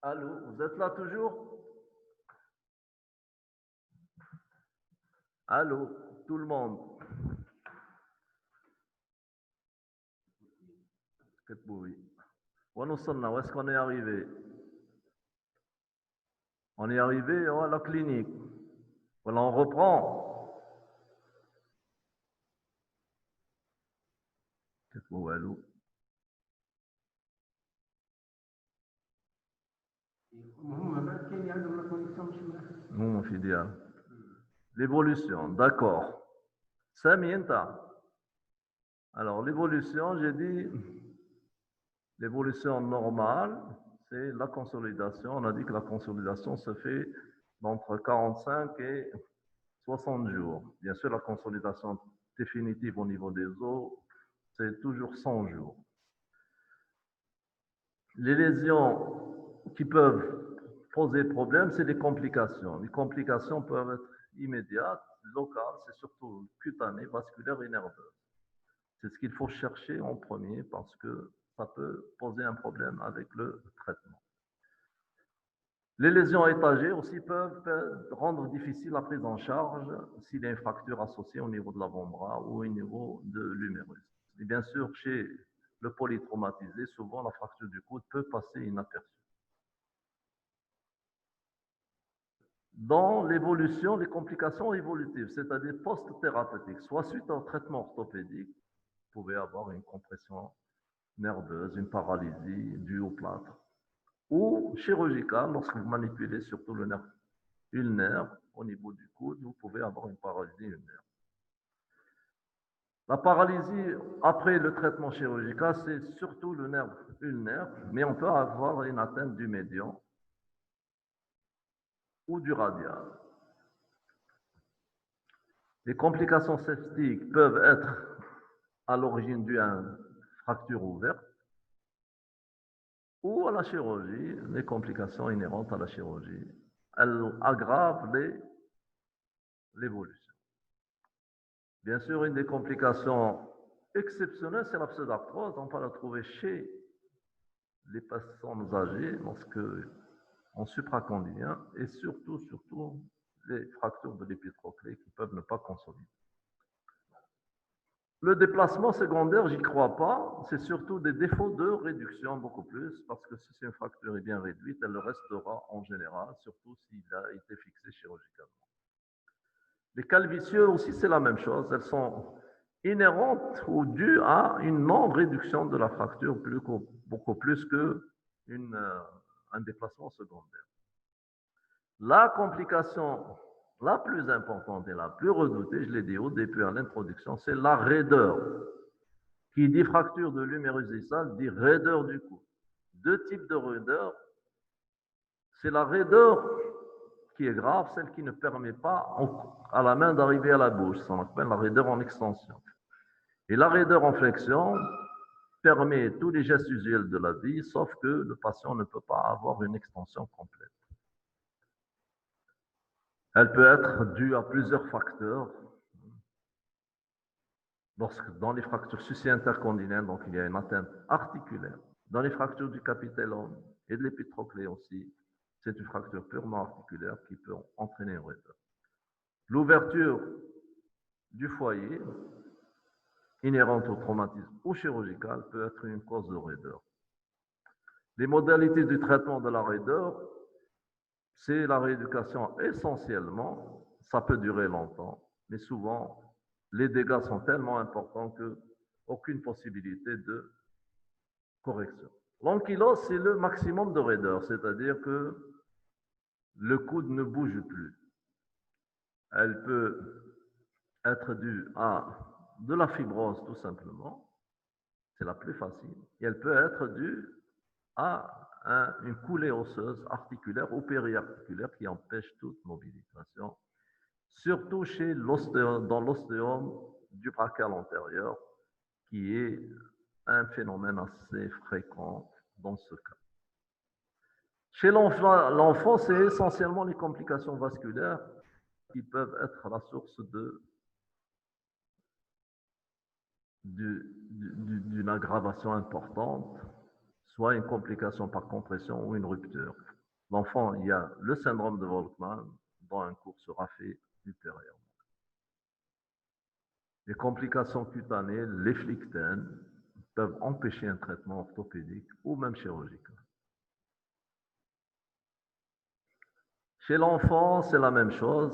Allô, vous êtes là toujours? Allô, tout le monde. Où est-ce qu'on est arrivé? On est arrivé à la clinique. Voilà, on reprend. L'évolution, d'accord. Samienta. Alors, l'évolution, j'ai dit, l'évolution normale, c'est la consolidation. On a dit que la consolidation se fait entre 45 et 60 jours. Bien sûr, la consolidation définitive au niveau des os, c'est toujours 100 jours. Les lésions qui peuvent poser problème, c'est les complications. Les complications peuvent être immédiates, locales, c'est surtout cutanées, vasculaires et nerveuses. C'est ce qu'il faut chercher en premier parce que ça peut poser un problème avec le traitement. Les lésions étagées aussi peuvent rendre difficile la prise en charge s'il y a une fracture associée au niveau de l'avant-bras ou au niveau de l'humérus. Et bien sûr, chez le polytraumatisé, souvent la fracture du coude peut passer inaperçue. Dans l'évolution, les complications évolutives, c'est-à-dire post-thérapeutiques, soit suite au traitement orthopédique, vous pouvez avoir une compression nerveuse, une paralysie due au plâtre, ou chirurgicale, lorsque vous manipulez surtout le nerf ulnaire au niveau du coude, vous pouvez avoir une paralysie ulnaire. La paralysie après le traitement chirurgical, c'est surtout le nerf ulnaire, mais on peut avoir une atteinte du médian ou du radial. Les complications septiques peuvent être à l'origine d'une fracture ouverte ou à la chirurgie, les complications inhérentes à la chirurgie. Elles aggravent l'évolution. Bien sûr, une des complications exceptionnelles, c'est la pseudarthrose. On peut la trouver chez les personnes âgées, lorsque en supracondylien, et surtout les fractures de l'épitroclée qui peuvent ne pas consolider. Le déplacement secondaire, j'y crois pas. C'est surtout des défauts de réduction beaucoup plus, parce que si une fracture est bien réduite, elle le restera en général, surtout s'il a été fixé chirurgicalement. Les calvicieux aussi, c'est la même chose. Elles sont inhérentes ou dues à une non-réduction de la fracture beaucoup plus qu'un déplacement secondaire. La complication la plus importante et la plus redoutée, je l'ai dit au début à l'introduction, c'est la raideur. Qui dit fracture de l'humérus distal dit raideur du cou. Deux types de raideur. C'est la raideur qui est grave, celle qui ne permet pas à la main d'arriver à la bouche. Ça s'appelle la raideur en extension. Et la raideur en flexion permet tous les gestes usuels de la vie, sauf que le patient ne peut pas avoir une extension complète. Elle peut être due à plusieurs facteurs. Dans les fractures suci-intercondylaires, donc il y a une atteinte articulaire. Dans les fractures du capitellum et de l'épitroclé aussi, c'est une fracture purement articulaire qui peut entraîner une raideur. L'ouverture du foyer, inhérente au traumatisme ou chirurgical, peut être une cause de raideur. Les modalités du traitement de la raideur, c'est la rééducation essentiellement. Ça peut durer longtemps, mais souvent, les dégâts sont tellement importants qu'aucune possibilité de correction. L'ankylose, c'est le maximum de raideur, c'est-à-dire que le coude ne bouge plus. Elle peut être due à de la fibrose, tout simplement. C'est la plus facile. Et elle peut être due à une coulée osseuse articulaire ou périarticulaire qui empêche toute mobilisation, surtout dans l'ostéome du brachial antérieur, qui est un phénomène assez fréquent dans ce cas. Chez l'enfant, c'est essentiellement les complications vasculaires qui peuvent être la source d'une aggravation importante, soit une complication par compression ou une rupture. L'enfant, il y a le syndrome de Volkmann, dont un cours sera fait ultérieurement. Les complications cutanées, les flictènes, peuvent empêcher un traitement orthopédique ou même chirurgical. Chez l'enfant, c'est la même chose.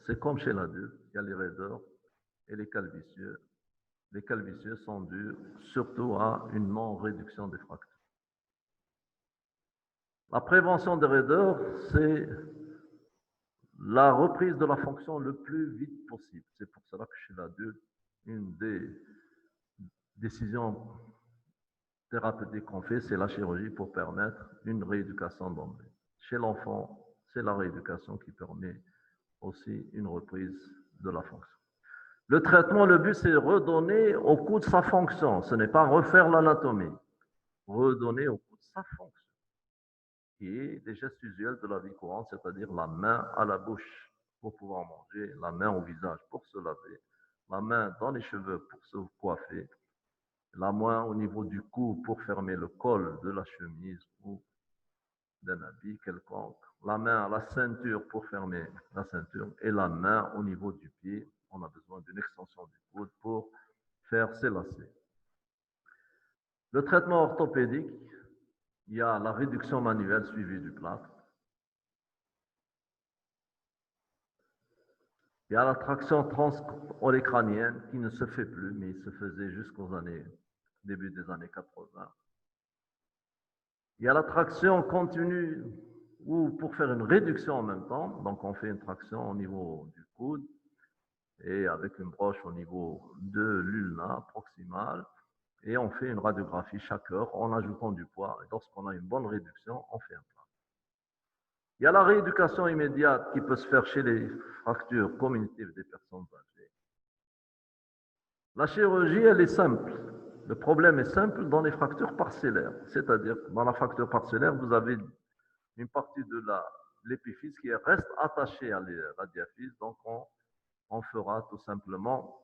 C'est comme chez l'adulte. Il y a les raideurs et les calvicieux. Les calvicieux sont dus surtout à une non-réduction des fractures. La prévention des raideurs, c'est la reprise de la fonction le plus vite possible. C'est pour cela que chez l'adulte, une des décisions thérapeutiques qu'on fait, c'est la chirurgie pour permettre une rééducation d'emblée. Chez l'enfant, c'est la rééducation qui permet aussi une reprise de la fonction. Le traitement, le but, c'est redonner au coude sa fonction. Ce n'est pas refaire l'anatomie. Redonner au coude sa fonction, qui est des gestes usuels de la vie courante, c'est-à-dire la main à la bouche pour pouvoir manger, la main au visage pour se laver, la main dans les cheveux pour se coiffer, la main au niveau du cou pour fermer le col de la chemise ou d'un habit quelconque, la main à la ceinture pour fermer la ceinture et la main au niveau du pied. On a besoin d'une extension du coude pour faire ses lacets. Le traitement orthopédique, il y a la réduction manuelle suivie du plâtre. Il y a la traction transolécrânienne qui ne se fait plus, mais il se faisait jusqu'aux début des années 80. Il y a la traction continue ou pour faire une réduction en même temps. Donc, on fait une traction au niveau du coude et avec une broche au niveau de l'ulna proximal. Et on fait une radiographie chaque heure en ajoutant du poids. Et lorsqu'on a une bonne réduction, on fait un plat. Il y a la rééducation immédiate qui peut se faire chez les fractures cognitives des personnes âgées. La chirurgie, elle est simple. Le problème est simple dans les fractures parcellaires. C'est-à-dire, dans la fracture parcellaire, vous avez une partie de l'épiphyse qui reste attachée à la diaphyse. Donc, on fera tout simplement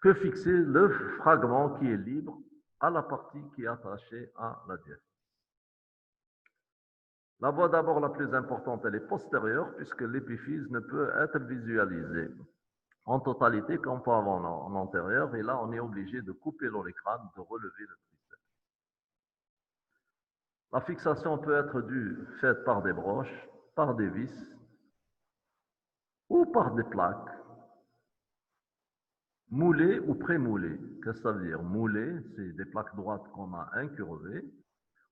que fixer le fragment qui est libre à la partie qui est attachée à la diaphyse. La voie d'abord la plus importante, elle est postérieure puisque l'épiphyse ne peut être visualisée. en totalité comme pas avant en antérieur. Et là, on est obligé de couper l'olécrane, de relever le triceps. La fixation peut être faite par des broches, par des vis ou par des plaques. Moulées ou pré-moulées. Qu'est-ce que ça veut dire? Moulées, c'est des plaques droites qu'on a incurvées.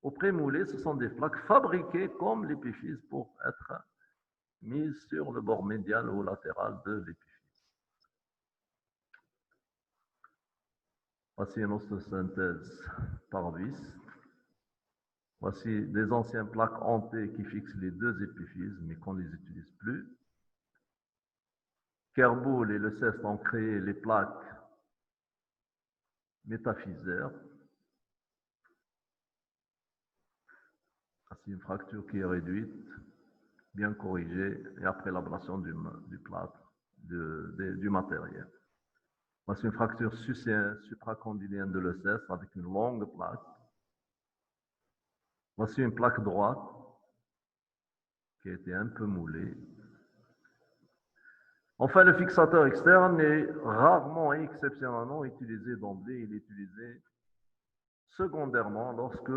Ou pré-moulées, ce sont des plaques fabriquées comme l'épiphyse pour être mises sur le bord médial ou latéral de l'épiphyse. Voici une ostésynthèse par vis. Voici des anciennes plaques hantées qui fixent les deux épiphyses, mais qu'on ne les utilise plus. Kerboul et le CEST ont créé les plaques métaphysaires. C'est une fracture qui est réduite, bien corrigée, et après l'ablation du plâtre, du matériel. Voici une fracture supracondylienne de l'ECS avec une longue plaque. Voici une plaque droite qui a été un peu moulée. Enfin, le fixateur externe est rarement et exceptionnellement utilisé d'emblée. Il est utilisé secondairement lorsque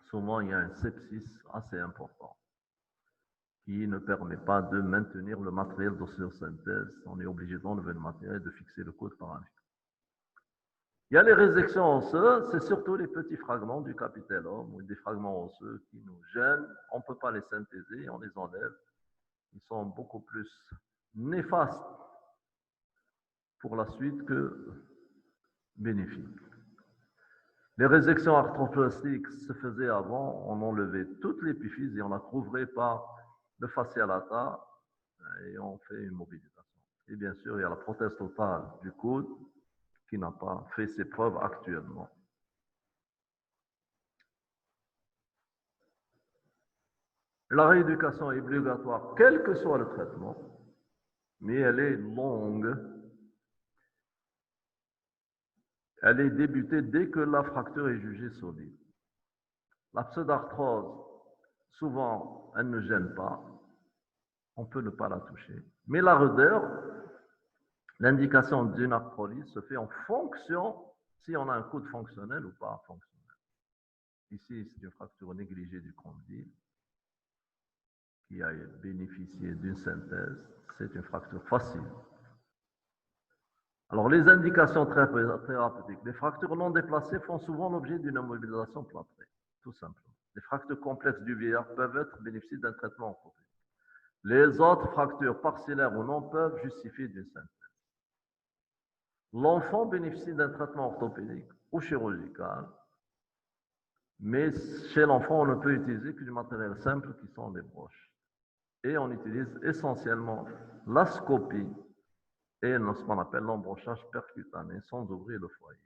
souvent il y a un sepsis assez important qui ne permet pas de maintenir le matériel d'ostéosynthèse. On est obligé d'enlever le matériel et de fixer le coude par un fil. Il y a les résections osseuses, c'est surtout les petits fragments du capitellum ou des fragments osseux qui nous gênent. On ne peut pas les synthéser, on les enlève. Ils sont beaucoup plus néfastes pour la suite que bénéfiques. Les résections arthroplastiques se faisaient avant, on enlevait toute l'épiphyse et on la couvrait par le fascialata et on fait une mobilisation. Et bien sûr, il y a la prothèse totale du coude qui n'a pas fait ses preuves actuellement. La rééducation est obligatoire, quel que soit le traitement, mais elle est longue. Elle est débutée dès que la fracture est jugée solide. La pseudarthrose, souvent, elle ne gêne pas. On peut ne pas la toucher. Mais la raideur, l'indication d'une arthrolyse se fait en fonction si on a un coude fonctionnel ou pas fonctionnel. Ici, c'est une fracture négligée du condyle qui a bénéficié d'une synthèse. C'est une fracture facile. Alors, les indications thérapeutiques. Les fractures non déplacées font souvent l'objet d'une immobilisation plâtrée, tout simplement. Les fractures complexes du vieillard peuvent bénéficier d'un traitement orthopédique. Les autres fractures parcellaires ou non peuvent justifier d'une synthèse. L'enfant bénéficie d'un traitement orthopédique ou chirurgical, mais chez l'enfant, on ne peut utiliser que du matériel simple qui sont des broches. Et on utilise essentiellement la scopie et ce qu'on appelle l'embrochage percutané sans ouvrir le foyer.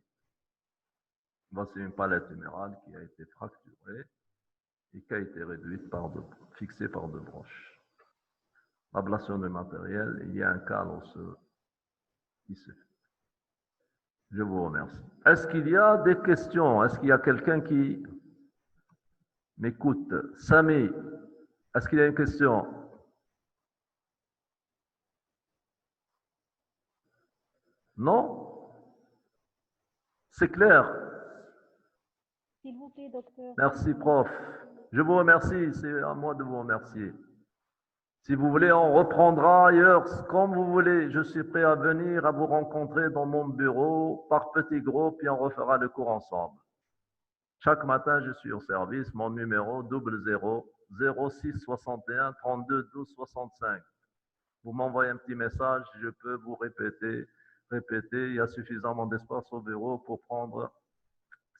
Voici une palette humérale qui a été fracturée et qui a été réduite fixée par deux broches. L'ablation du matériel, il y a un cal osseux qui se fait. Je vous remercie. Est-ce qu'il y a des questions? Est-ce qu'il y a quelqu'un qui m'écoute? Samy, est-ce qu'il y a une question? Non? C'est clair? S'il vous plaît, docteur. Merci, prof. Je vous remercie. C'est à moi de vous remercier. Si vous voulez, on reprendra ailleurs, comme vous voulez. Je suis prêt à venir, à vous rencontrer dans mon bureau, par petits groupes, et on refera le cours ensemble. Chaque matin, je suis au service. Mon numéro 00 06 61 32 12 65. Vous m'envoyez un petit message, je peux vous répéter. Il y a suffisamment d'espace au bureau pour prendre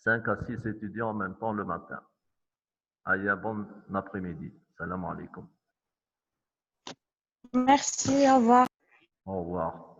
5 à 6 étudiants en même temps le matin. Allez, bon après-midi. Salam alaikum. Merci, au revoir. Au revoir.